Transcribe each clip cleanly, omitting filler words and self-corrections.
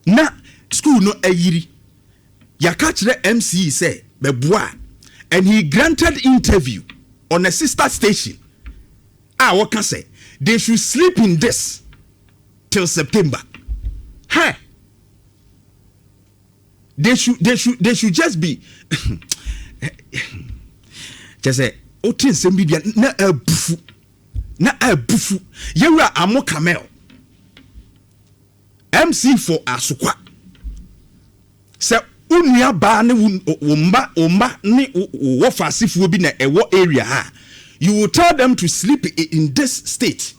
na school no ayiri ya catch the MCE say beboa, and he granted interview on a sister station. What can say? They should sleep in this till September. Hey, they should just be just say otin sembidia na abufu yewura Amo Kamel MC for Asokwa se unua ba ne umba ne wo fasifuo bi na ewo area ha. You will tell them to sleep in this state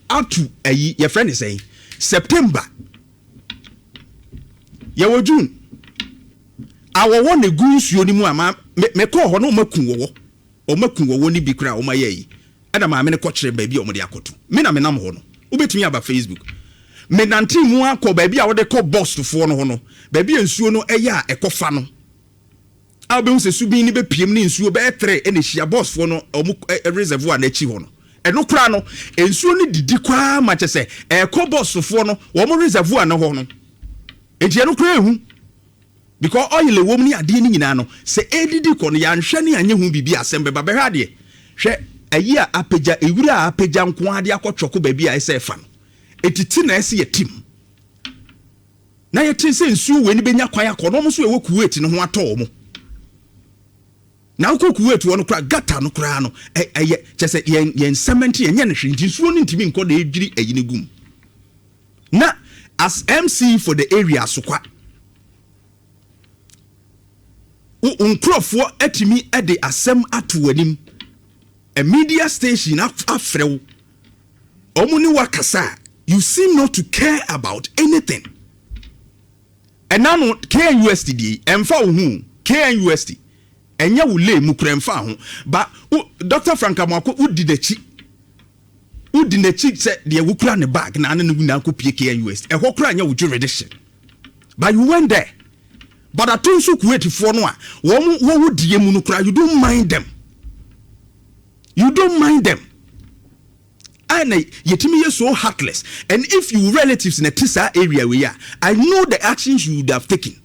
up to your friend is saying September. Your June. Our one a goose you ama me call her no makunwo or makunwo ni bikra or my ye. And I'm a coach baby or Modiakoto. Mina menam hono. Ubet me about Facebook. Menanti mua ko baby I would call boss to phone hono. Baby and suno eya e kofano. Album se subi ni be piem ni nsuo be 3 ene hia boss fo no reservoir na chi ho no eno kra no ensuo ni didi kwa ma che se ko boss fo no wo mo reservoir na ho no enti eno kra ehu because oil wom ni ade ni nyina no se edidi ko no ya nhwe ni anye hu bibi asembe ba be hwa de hwe ayi a apagya ewura a apagya nko ade akotwoko ba bi a ese fa no etiti na ese ye tim na ye tin se nsuo we ni benya kwan akono mo so ewo kuweti no ho ato mo. Now kuwait won kra gata no kra no chese yen cement yen ne hwinti suo no ntimi nko na edwiri ayine gum na as MC for the area Asokwa unkrofo atimi ede asem ato anim a media station afrew omuni wakasa. You seem not to care about anything, and now KNUST emfa hu KNUST enya wule mukremfa ho ba Dr. Frank Amwako udi nechi se de wukura ne bag na anu na kopie KNUST e hokura nya wuju reddition, but you went there. But atonso kuwetifo no a wo wudie mu no kura, you don't mind them. And yetimi ye so heartless. And if you relatives in a tisa area we are, I know the actions you would have taken.